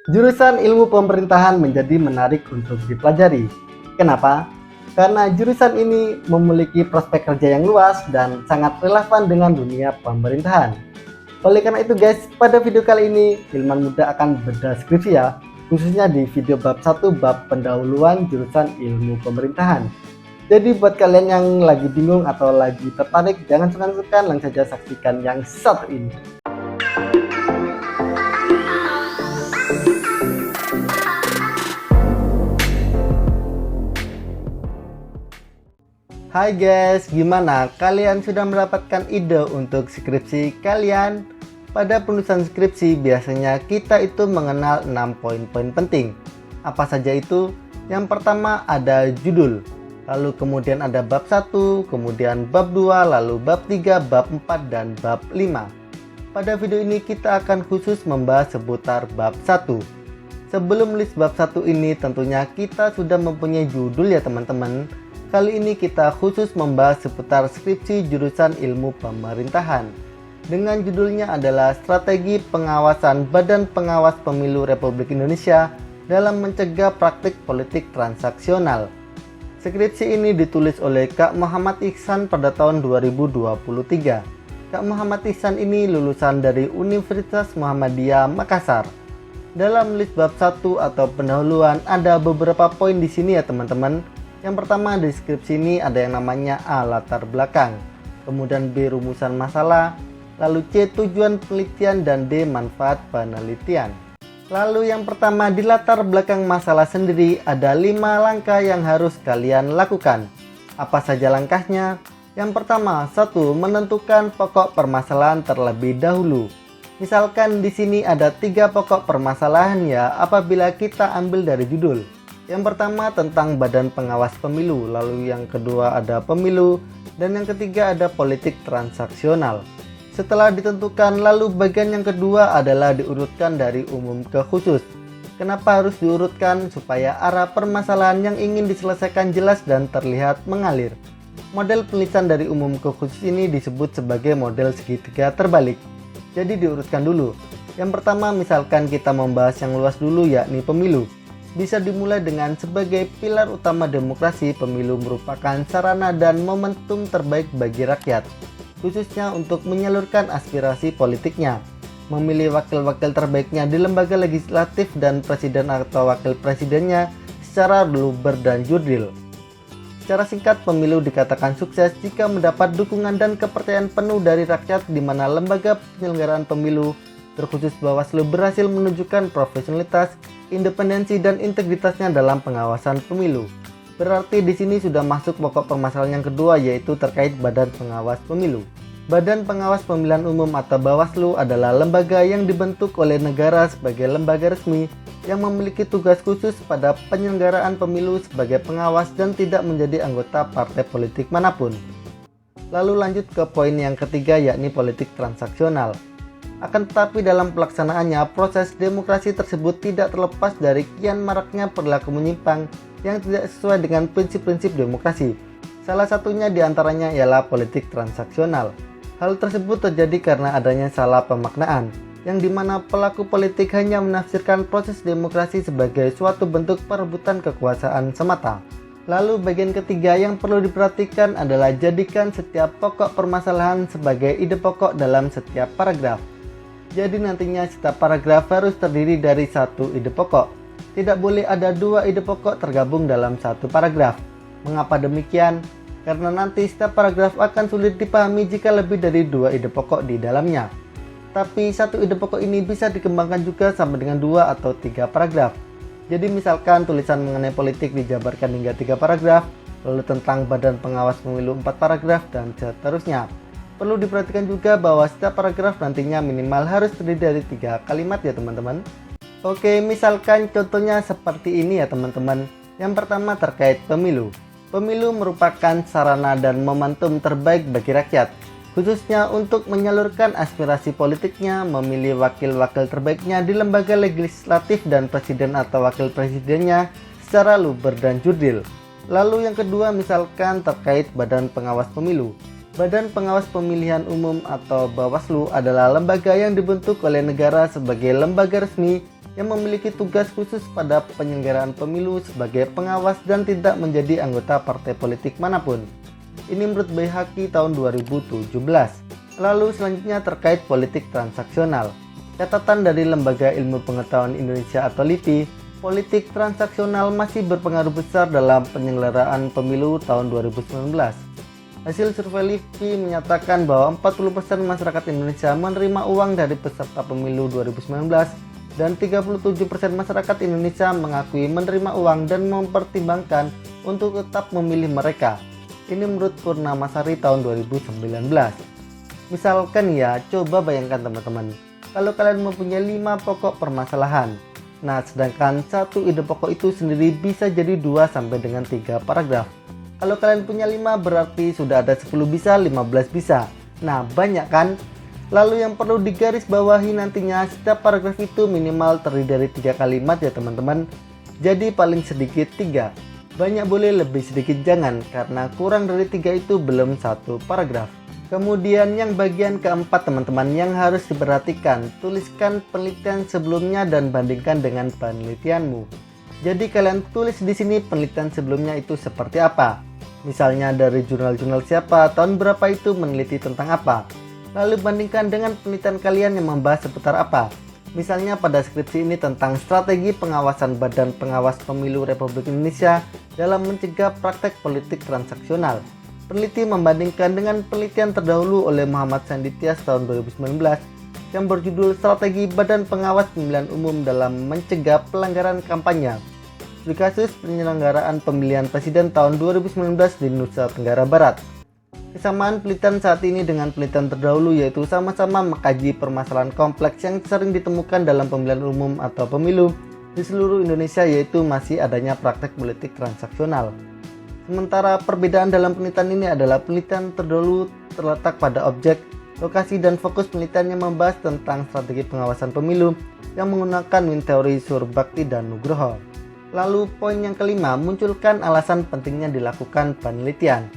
Jurusan ilmu pemerintahan menjadi menarik untuk dipelajari. Kenapa? Karena jurusan ini memiliki prospek kerja yang luas dan sangat relevan dengan dunia pemerintahan. Oleh karena itu guys, pada video kali ini Hilman Muda akan berdeskripsi ya, khususnya di video bab 1 bab pendahuluan jurusan ilmu pemerintahan. Jadi buat kalian yang lagi bingung atau lagi tertarik, jangan sungkan-sungkan, langsung saja saksikan yang satu ini. Hai guys, gimana? Kalian sudah mendapatkan ide untuk skripsi kalian? Pada penulisan skripsi biasanya kita itu mengenal 6 poin-poin penting. Apa saja itu? Yang pertama ada judul, lalu kemudian ada bab 1, kemudian bab 2, lalu bab 3, bab 4, dan bab 5. Pada video ini kita akan khusus membahas seputar bab 1. Sebelum list bab 1 ini tentunya kita sudah mempunyai judul ya teman-teman. Kali ini kita khusus membahas seputar skripsi jurusan ilmu pemerintahan. Dengan judulnya adalah Strategi Pengawasan Badan Pengawas Pemilu Republik Indonesia dalam Mencegah Praktik Politik Transaksional. Skripsi ini ditulis oleh Kak Muhammad Ihsan pada tahun 2023. Kak Muhammad Ihsan ini lulusan dari Universitas Muhammadiyah Makassar. Dalam list bab 1 atau pendahuluan ada beberapa poin di sini ya teman-teman. Yang pertama di skripsi ini ada yang namanya A. Latar belakang, kemudian B. Rumusan masalah, lalu C. Tujuan penelitian, dan D. Manfaat penelitian. Lalu yang pertama di latar belakang masalah sendiri ada 5 langkah yang harus kalian lakukan. Apa saja langkahnya? Yang pertama, 1. Menentukan pokok permasalahan terlebih dahulu. Misalkan di sini ada 3 pokok permasalahan ya apabila kita ambil dari judul. Yang pertama tentang Badan Pengawas Pemilu, lalu yang kedua ada pemilu, dan yang ketiga ada politik transaksional. Setelah ditentukan, lalu bagian yang kedua adalah diurutkan dari umum ke khusus. Kenapa harus diurutkan? Supaya arah permasalahan yang ingin diselesaikan jelas dan terlihat mengalir. Model penulisan dari umum ke khusus ini disebut sebagai model segitiga terbalik. Jadi diurutkan dulu. Yang pertama misalkan kita membahas yang luas dulu yakni pemilu. Bisa dimulai dengan sebagai pilar utama demokrasi, pemilu merupakan sarana dan momentum terbaik bagi rakyat, khususnya untuk menyalurkan aspirasi politiknya, memilih wakil-wakil terbaiknya di lembaga legislatif dan presiden atau wakil presidennya secara luber dan jurdil. Secara singkat, pemilu dikatakan sukses jika mendapat dukungan dan kepercayaan penuh dari rakyat di mana lembaga penyelenggaraan pemilu terkhusus Bawaslu berhasil menunjukkan profesionalitas, independensi, dan integritasnya dalam pengawasan pemilu. Berarti di sini sudah masuk pokok permasalahan yang kedua yaitu terkait Badan Pengawas Pemilu. Badan Pengawas Pemilihan Umum atau Bawaslu adalah lembaga yang dibentuk oleh negara sebagai lembaga resmi yang memiliki tugas khusus pada penyelenggaraan pemilu sebagai pengawas dan tidak menjadi anggota partai politik manapun. Lalu lanjut ke poin yang ketiga yakni politik transaksional. Akan tetapi dalam pelaksanaannya, proses demokrasi tersebut tidak terlepas dari kian maraknya perilaku menyimpang yang tidak sesuai dengan prinsip-prinsip demokrasi. Salah satunya diantaranya ialah politik transaksional. Hal tersebut terjadi karena adanya salah pemaknaan, yang dimana pelaku politik hanya menafsirkan proses demokrasi sebagai suatu bentuk perebutan kekuasaan semata. Lalu bagian ketiga yang perlu diperhatikan adalah jadikan setiap pokok permasalahan sebagai ide pokok dalam setiap paragraf. Jadi nantinya setiap paragraf harus terdiri dari satu ide pokok. Tidak boleh ada 2 ide pokok tergabung dalam satu paragraf. Mengapa demikian? Karena nanti setiap paragraf akan sulit dipahami jika lebih dari 2 ide pokok di dalamnya. Tapi satu ide pokok ini bisa dikembangkan juga sampai dengan 2 atau 3 paragraf. Jadi misalkan tulisan mengenai politik dijabarkan hingga 3 paragraf, lalu tentang Badan Pengawas Pemilu 4 paragraf, dan seterusnya. Perlu diperhatikan juga bahwa setiap paragraf nantinya minimal harus terdiri dari 3 kalimat ya teman-teman. Oke, misalkan contohnya seperti ini ya teman-teman. Yang pertama terkait pemilu. Pemilu merupakan sarana dan momentum terbaik bagi rakyat, khususnya untuk menyalurkan aspirasi politiknya, memilih wakil-wakil terbaiknya di lembaga legislatif dan presiden atau wakil presidennya secara luber dan jurdil. Lalu yang kedua misalkan terkait Badan Pengawas Pemilu. Badan Pengawas Pemilihan Umum atau Bawaslu adalah lembaga yang dibentuk oleh negara sebagai lembaga resmi yang memiliki tugas khusus pada penyelenggaraan pemilu sebagai pengawas dan tidak menjadi anggota partai politik manapun. Ini menurut Baihaqi tahun 2017. Lalu selanjutnya terkait politik transaksional. Catatan dari Lembaga Ilmu Pengetahuan Indonesia atau LIPI, politik transaksional masih berpengaruh besar dalam penyelenggaraan pemilu tahun 2019. Hasil survei LIPI menyatakan bahwa 40% masyarakat Indonesia menerima uang dari peserta pemilu 2019 dan 37% masyarakat Indonesia mengakui menerima uang dan mempertimbangkan untuk tetap memilih mereka. Ini menurut Purnamasari tahun 2019. Misalkan ya, coba bayangkan teman-teman, kalau kalian mempunyai 5 pokok permasalahan. Nah, sedangkan satu ide pokok itu sendiri bisa jadi 2 sampai dengan 3 paragraf. Kalau kalian punya 5 berarti sudah ada 10 bisa, 15 bisa. Nah, banyak kan? Lalu yang perlu digarisbawahi nantinya, setiap paragraf itu minimal terdiri dari 3 kalimat ya teman-teman. Jadi paling sedikit 3. Banyak boleh, lebih sedikit jangan, karena kurang dari 3 itu belum satu paragraf. Kemudian yang bagian keempat teman-teman yang harus diperhatikan, tuliskan penelitian sebelumnya dan bandingkan dengan penelitianmu. Jadi kalian tulis di sini penelitian sebelumnya itu seperti apa. Misalnya dari jurnal-jurnal siapa, tahun berapa itu meneliti tentang apa. Lalu bandingkan dengan penelitian kalian yang membahas seputar apa. Misalnya pada skripsi ini tentang strategi pengawasan Badan Pengawas Pemilu Republik Indonesia dalam mencegah praktek politik transaksional. Peneliti membandingkan dengan penelitian terdahulu oleh Muhammad Sandi Tias tahun 2019 yang berjudul Strategi Badan Pengawas Pemilihan Umum dalam Mencegah Pelanggaran Kampanye di kasus penyelenggaraan pemilihan presiden tahun 2019 di Nusa Tenggara Barat. Kesamaan penelitian saat ini dengan penelitian terdahulu yaitu sama-sama mengkaji permasalahan kompleks yang sering ditemukan dalam pemilihan umum atau pemilu di seluruh Indonesia, yaitu masih adanya praktek politik transaksional. Sementara perbedaan dalam penelitian ini adalah penelitian terdahulu terletak pada objek, lokasi, dan fokus penelitian yang membahas tentang strategi pengawasan pemilu yang menggunakan win teori Surbakti dan Nugroho. Lalu poin yang kelima, munculkan alasan pentingnya dilakukan penelitian.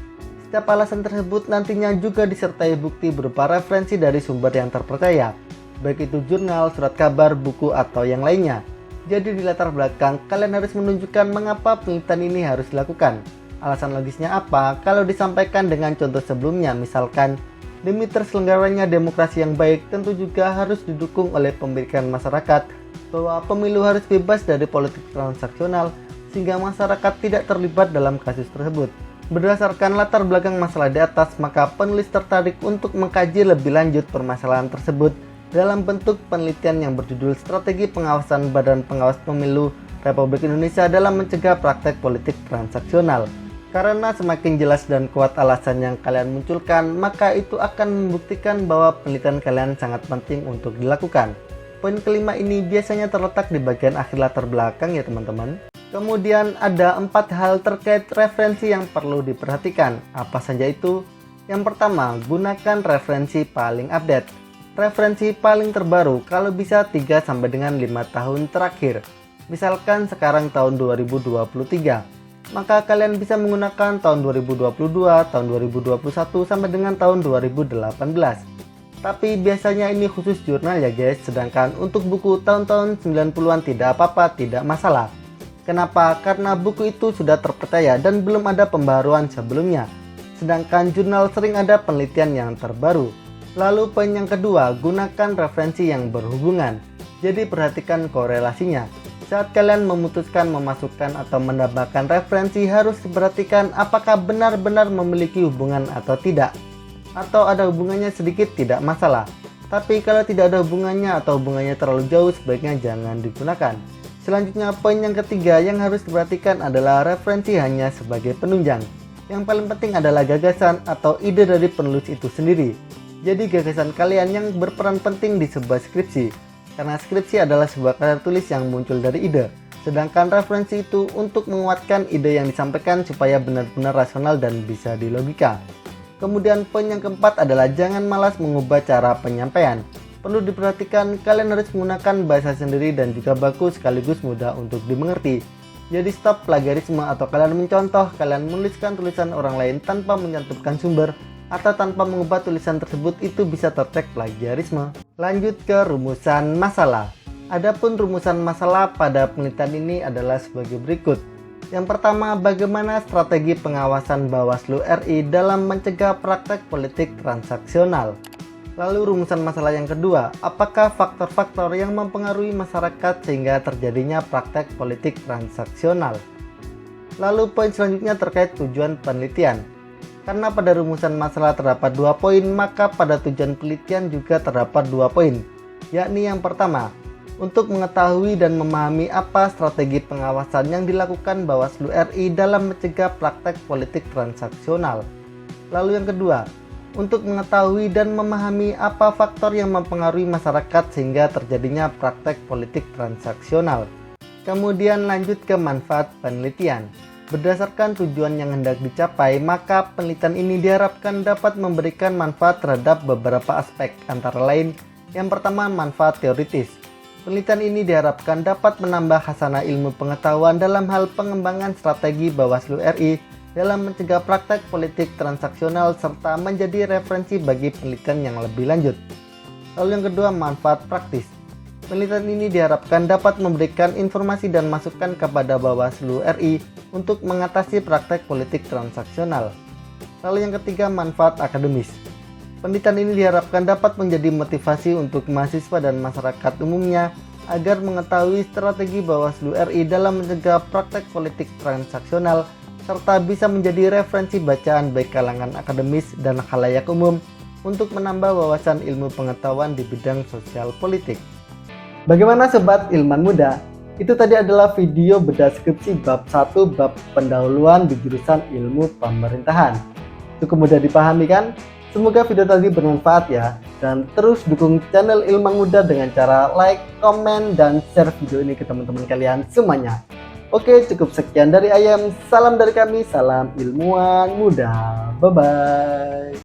Setiap alasan tersebut nantinya juga disertai bukti berupa referensi dari sumber yang terpercaya, baik itu jurnal, surat kabar, buku, atau yang lainnya. Jadi di latar belakang, kalian harus menunjukkan mengapa penelitian ini harus dilakukan. Alasan logisnya apa? Kalau disampaikan dengan contoh sebelumnya, misalkan demi terselenggaranya demokrasi yang baik, tentu juga harus didukung oleh pemikiran masyarakat bahwa pemilu harus bebas dari politik transaksional sehingga masyarakat tidak terlibat dalam kasus tersebut. Berdasarkan latar belakang masalah di atas, maka penulis tertarik untuk mengkaji lebih lanjut permasalahan tersebut dalam bentuk penelitian yang berjudul Strategi Pengawasan Badan Pengawas Pemilu Republik Indonesia dalam Mencegah Praktek Politik Transaksional. Karena semakin jelas dan kuat alasan yang kalian munculkan, maka itu akan membuktikan bahwa penelitian kalian sangat penting untuk dilakukan. Poin kelima ini biasanya terletak di bagian akhir latar belakang ya teman-teman. Kemudian ada 4 hal terkait referensi yang perlu diperhatikan. Apa saja itu? Yang pertama, gunakan referensi paling update. Referensi paling terbaru kalau bisa 3 sampai dengan 5 tahun terakhir. Misalkan sekarang tahun 2023. Maka kalian bisa menggunakan tahun 2022, tahun 2021, sampai dengan tahun 2018. Tapi biasanya ini khusus jurnal ya guys, sedangkan untuk buku tahun-tahun 90-an tidak apa-apa, tidak masalah. Kenapa? Karena buku itu sudah terpercaya dan belum ada pembaruan sebelumnya. Sedangkan jurnal sering ada penelitian yang terbaru. Lalu poin yang kedua, gunakan referensi yang berhubungan. Jadi perhatikan korelasinya. Saat kalian memutuskan memasukkan atau menambahkan referensi, harus diperhatikan apakah benar-benar memiliki hubungan atau tidak. Atau ada hubungannya sedikit tidak masalah. Tapi kalau tidak ada hubungannya atau hubungannya terlalu jauh, sebaiknya jangan digunakan. Selanjutnya poin yang ketiga yang harus diperhatikan adalah referensi hanya sebagai penunjang. Yang paling penting adalah gagasan atau ide dari penulis itu sendiri. Jadi gagasan kalian yang berperan penting di sebuah skripsi. Karena skripsi adalah sebuah karya tulis yang muncul dari ide. Sedangkan referensi itu untuk menguatkan ide yang disampaikan supaya benar-benar rasional dan bisa dilogika. Kemudian poin yang keempat adalah jangan malas mengubah cara penyampaian. Perlu diperhatikan kalian harus menggunakan bahasa sendiri dan juga baku sekaligus mudah untuk dimengerti. Jadi stop plagiarisme atau kalian mencontoh, kalian menuliskan tulisan orang lain tanpa mencantumkan sumber atau tanpa mengubah tulisan tersebut, itu bisa tercek plagiarisme. Lanjut ke rumusan masalah. Adapun rumusan masalah pada penelitian ini adalah sebagai berikut. Yang pertama, bagaimana strategi pengawasan Bawaslu RI dalam mencegah praktek politik transaksional. Lalu rumusan masalah yang kedua, apakah faktor-faktor yang mempengaruhi masyarakat sehingga terjadinya praktek politik transaksional. Lalu poin selanjutnya terkait tujuan penelitian. Karena pada rumusan masalah terdapat 2 poin, maka pada tujuan penelitian juga terdapat 2 poin. Yakni yang pertama, untuk mengetahui dan memahami apa strategi pengawasan yang dilakukan Bawaslu RI dalam mencegah praktek politik transaksional. Lalu yang kedua, untuk mengetahui dan memahami apa faktor yang mempengaruhi masyarakat sehingga terjadinya praktek politik transaksional. Kemudian lanjut ke manfaat penelitian. Berdasarkan tujuan yang hendak dicapai, maka penelitian ini diharapkan dapat memberikan manfaat terhadap beberapa aspek, antara lain, yang pertama, manfaat teoritis. Penelitian ini diharapkan dapat menambah khasanah ilmu pengetahuan dalam hal pengembangan strategi Bawaslu RI dalam mencegah praktek politik transaksional serta menjadi referensi bagi penelitian yang lebih lanjut. Lalu yang kedua, manfaat praktis. Penelitian ini diharapkan dapat memberikan informasi dan masukan kepada Bawaslu RI untuk mengatasi praktek politik transaksional. Lalu yang ketiga, manfaat akademis. Penelitian ini diharapkan dapat menjadi motivasi untuk mahasiswa dan masyarakat umumnya agar mengetahui strategi Bawaslu RI dalam mencegah praktek politik transaksional serta bisa menjadi referensi bacaan baik kalangan akademis dan khalayak umum untuk menambah wawasan ilmu pengetahuan di bidang sosial politik. Bagaimana Sobat Ilman Muda? Itu tadi adalah video bedah skripsi bab 1 bab pendahuluan di jurusan ilmu pemerintahan. Cukup mudah dipahami kan? Semoga video tadi bermanfaat ya, dan terus dukung channel Ilman Muda dengan cara like, komen, dan share video ini ke teman-teman kalian semuanya. Oke, cukup sekian dari Ayam, salam dari kami, salam ilmuwan muda, bye-bye.